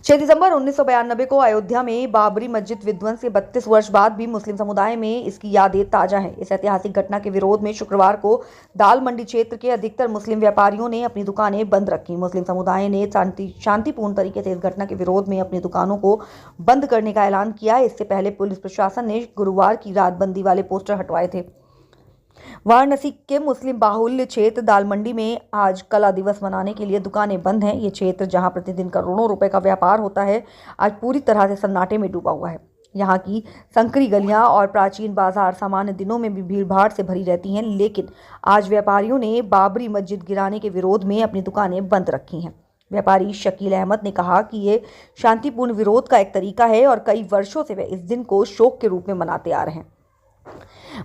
6 दिसंबर 1992 को अयोध्या में बाबरी मस्जिद विध्वंस के 32 वर्ष बाद भी मुस्लिम समुदाय में इसकी यादें ताजा हैं। इस ऐतिहासिक घटना के विरोध में शुक्रवार को दाल मंडी क्षेत्र के अधिकतर मुस्लिम व्यापारियों ने अपनी दुकानें बंद रखी। मुस्लिम समुदाय ने शांतिपूर्ण तरीके से इस घटना के विरोध में अपनी दुकानों को बंद करने का ऐलान किया। इससे पहले पुलिस प्रशासन ने गुरुवार की रात बंदी वाले पोस्टर हटवाए थे। वाराणसी के मुस्लिम बाहुल्य क्षेत्र दाल मंडी में आज कला दिवस मनाने के लिए दुकानें बंद हैं। ये क्षेत्र जहां प्रतिदिन करोड़ों रुपए का व्यापार होता है, आज पूरी तरह से सन्नाटे में डूबा हुआ है। यहाँ की संकरी गलियां और प्राचीन बाजार सामान्य दिनों में भी भीड़भाड़ से भरी रहती हैं, लेकिन आज व्यापारियों ने बाबरी मस्जिद गिराने के विरोध में अपनी दुकानें बंद रखी हैं। व्यापारी शकील अहमद ने कहा कि ये शांतिपूर्ण विरोध का एक तरीका है और कई वर्षों से वे इस दिन को शोक के रूप में मनाते आ रहे हैं।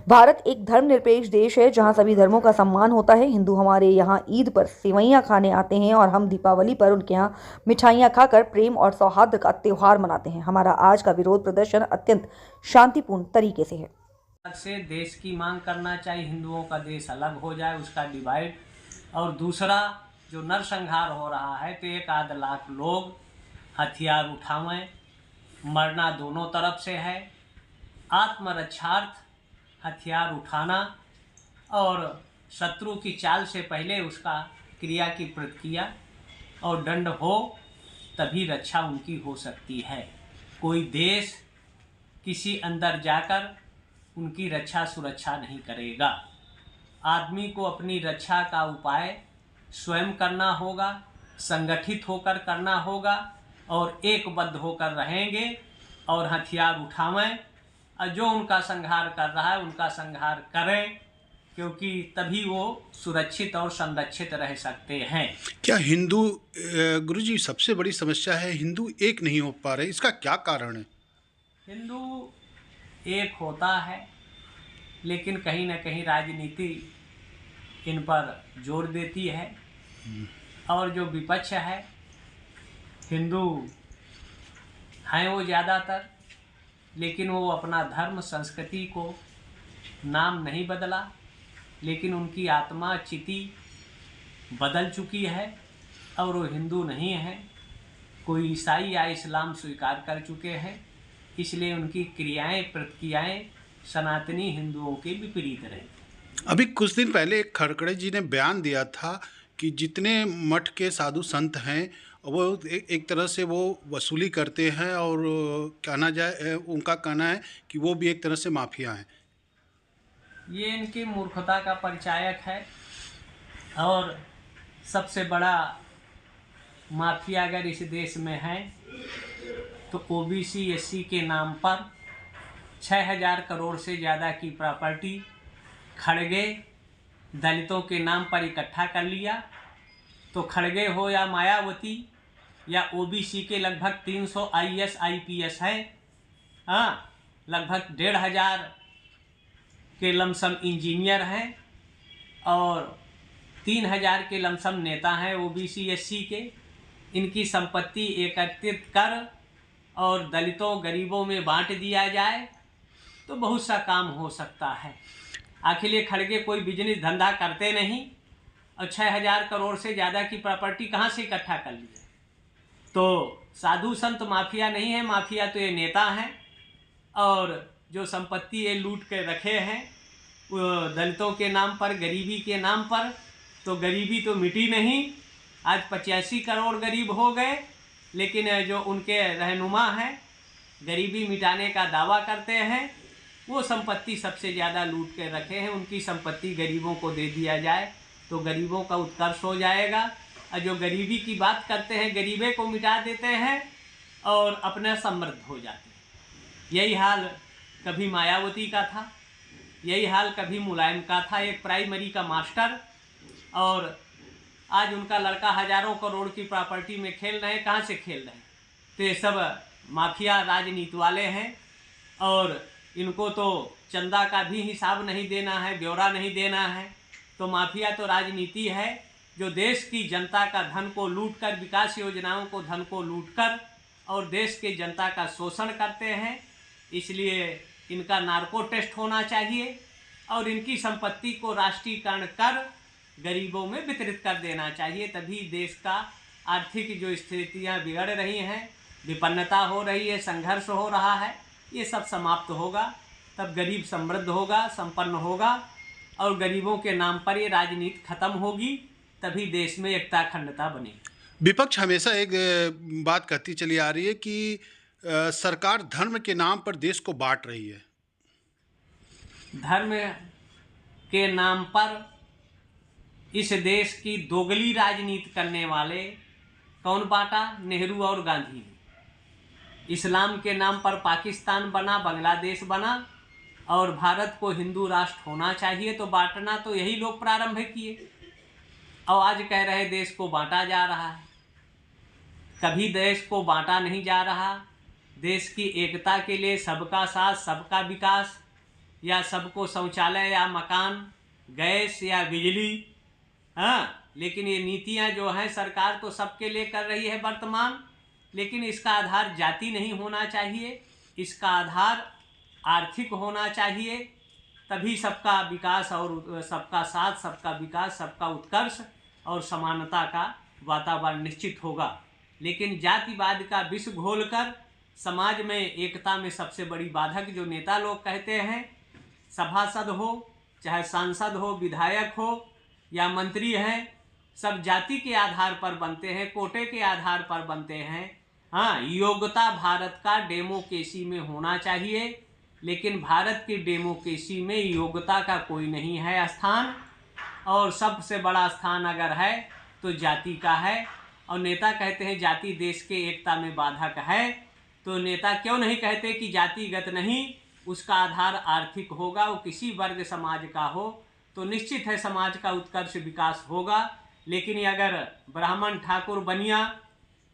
भारत एक धर्मनिरपेक्ष देश है जहां सभी धर्मों का सम्मान होता है। हिंदू हमारे यहां ईद पर सेवैयां खाने आते हैं और हम दीपावली पर उनके यहां मिठाइयां खाकर प्रेम और सौहार्द का त्योहार मनाते हैं। हमारा आज का विरोध प्रदर्शन अत्यंत शांतिपूर्ण तरीके से है। से देश की मांग करना चाहिए, हिंदुओं का देश अलग हो जाए, उसका डिवाइड। और दूसरा जो नरसंहार हो रहा है तो 1 लाख लोग हथियार उठावें, मरना दोनों तरफ से है। आत्मरक्षार्थ हथियार उठाना और शत्रु की चाल से पहले उसका क्रिया की प्रतिक्रिया और दंड हो, तभी रक्षा उनकी हो सकती है। कोई देश किसी अंदर जाकर उनकी रक्षा सुरक्षा नहीं करेगा। आदमी को अपनी रक्षा का उपाय स्वयं करना होगा, संगठित होकर करना होगा और एकबद्ध होकर रहेंगे और हथियार उठावें और जो उनका संहार कर रहा है उनका संहार करें, क्योंकि तभी वो सुरक्षित और संरक्षित रह सकते हैं। क्या हिंदू गुरुजी सबसे बड़ी समस्या है हिंदू एक नहीं हो पा रहे, इसका क्या कारण है? हिंदू एक होता है, लेकिन कहीं ना कहीं राजनीति इन पर जोर देती है और जो विपक्ष है हिंदू हैं वो ज़्यादातर, लेकिन वो अपना धर्म संस्कृति को नाम नहीं बदला, लेकिन उनकी आत्मा चिति बदल चुकी है और वो हिंदू नहीं है। कोई ईसाई या इस्लाम स्वीकार कर चुके हैं, इसलिए उनकी क्रियाएं प्रतिक्रियाएं सनातनी हिंदुओं के विपरीत रहे। अभी कुछ दिन पहले एक खड़खड़े जी ने बयान दिया था कि जितने मठ के साधु संत हैं वो एक तरह से वो वसूली करते हैं और कहना जाए उनका कहना है कि वो भी एक तरह से माफिया हैं। ये इनकी मूर्खता का परिचायक है और सबसे बड़ा माफिया अगर इस देश में है तो ओबीसी एससी के नाम पर 6000 करोड़ से ज़्यादा की प्रॉपर्टी खड़गे दलितों के नाम पर इकट्ठा कर लिया। तो खड़गे हो या मायावती या ओबीसी के लगभग 300 आईएएस आईपीएस है, हाँ, लगभग 1500 के लमसम इंजीनियर हैं और 3000 के लमसम नेता हैं ओबीसी एससी के। इनकी संपत्ति एकत्रित कर और दलितों गरीबों में बांट दिया जाए तो बहुत सा काम हो सकता है। आखिर ये खड़गे कोई बिजनेस धंधा करते नहीं और 6000 करोड़ से ज़्यादा की प्रॉपर्टी कहाँ से इकट्ठा कर ली है? तो साधु संत माफिया नहीं है, माफिया तो ये नेता हैं और जो संपत्ति ये लूट के रखे हैं वो दलितों के नाम पर, गरीबी के नाम पर। तो गरीबी तो मिटी नहीं, आज 85 करोड़ गरीब हो गए, लेकिन जो उनके रहनुमा हैं गरीबी मिटाने का दावा करते हैं, वो संपत्ति सबसे ज़्यादा लूट के रखे हैं। उनकी संपत्ति गरीबों को दे दिया जाए तो गरीबों का उत्कर्ष हो जाएगा। और जो गरीबी की बात करते हैं गरीबे को मिटा देते हैं और अपने समृद्ध हो जाते हैं। यही हाल कभी मायावती का था, यही हाल कभी मुलायम का था, एक प्राइमरी का मास्टर, और आज उनका लड़का हजारों करोड़ की प्रॉपर्टी में खेल रहे हैं। कहाँ से खेल रहे हैं? तो ये सब माफिया राजनीति वाले हैं और इनको तो चंदा का भी हिसाब नहीं देना है, ब्यौरा नहीं देना है। तो माफिया तो राजनीति है जो देश की जनता का धन को लूटकर, विकास योजनाओं को धन को लूटकर और देश की जनता का शोषण करते हैं। इसलिए इनका नार्को टेस्ट होना चाहिए और इनकी संपत्ति को राष्ट्रीयकरण कर गरीबों में वितरित कर देना चाहिए। तभी देश का आर्थिक जो स्थितियां बिगड़ रही हैं विपन्नता हो रही है, संघर्ष हो रहा है, ये सब समाप्त होगा, तब गरीब समृद्ध होगा, संपन्न होगा और गरीबों के नाम पर ये राजनीति खत्म होगी, तभी देश में एकता अखंडता बनेगी। विपक्ष हमेशा एक बात कहती चली आ रही है कि सरकार धर्म के नाम पर देश को बांट रही है। धर्म के नाम पर इस देश की दोगली राजनीति करने वाले कौन बांटा? नेहरू और गांधी ने। इस्लाम के नाम पर पाकिस्तान बना, बांग्लादेश बना और भारत को हिंदू राष्ट्र होना चाहिए, तो बांटना तो यही लोग प्रारंभ किए और आज कह रहे देश को बांटा जा रहा है। कभी देश को बांटा नहीं जा रहा। देश की एकता के लिए सबका साथ सबका विकास, या सबको शौचालय या मकान, गैस या बिजली, हाँ, लेकिन ये नीतियां जो हैं सरकार तो सबके लिए कर रही है वर्तमान, लेकिन इसका आधार जाति नहीं होना चाहिए, इसका आधार आर्थिक होना चाहिए, तभी सबका विकास और सबका साथ सबका विकास, सबका उत्कर्ष और समानता का वातावरण निश्चित होगा। लेकिन जातिवाद का विष घोलकर समाज में एकता में सबसे बड़ी बाधक जो नेता लोग कहते हैं, सभासद हो चाहे सांसद हो, विधायक हो या मंत्री हैं, सब जाति के आधार पर बनते हैं, कोटे के आधार पर बनते हैं। हाँ, योग्यता भारत का डेमोक्रेसी में होना चाहिए, लेकिन भारत की डेमोक्रेसी में योग्यता का कोई नहीं है स्थान, और सबसे बड़ा स्थान अगर है तो जाति का है। और नेता कहते हैं जाति देश के एकता में बाधक है, तो नेता क्यों नहीं कहते कि जातिगत नहीं, उसका आधार आर्थिक होगा, वो किसी वर्ग समाज का हो तो निश्चित है समाज का उत्कर्ष विकास होगा। लेकिन ये अगर ब्राह्मण ठाकुर बनिया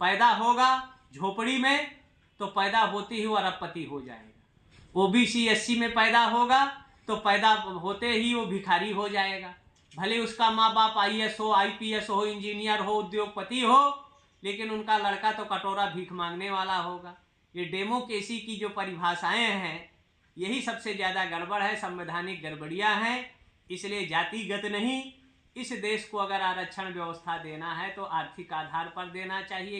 पैदा होगा झोपड़ी में, तो पैदा होते ही वो अरबपति हो जाएगा। ओबीसी एससी में पैदा होगा तो पैदा होते ही वो भिखारी हो जाएगा। भले उसका माँ बाप IAS हो, IPS हो, इंजीनियर हो, उद्योगपति हो, लेकिन उनका लड़का तो कटोरा भीख मांगने वाला होगा। ये डेमोक्रेसी की जो परिभाषाएं हैं, यही सबसे ज़्यादा गड़बड़ है, संवैधानिक गड़बड़ियाँ हैं। इसलिए जातिगत नहीं, इस देश को अगर आरक्षण व्यवस्था देना है तो आर्थिक आधार पर देना चाहिए।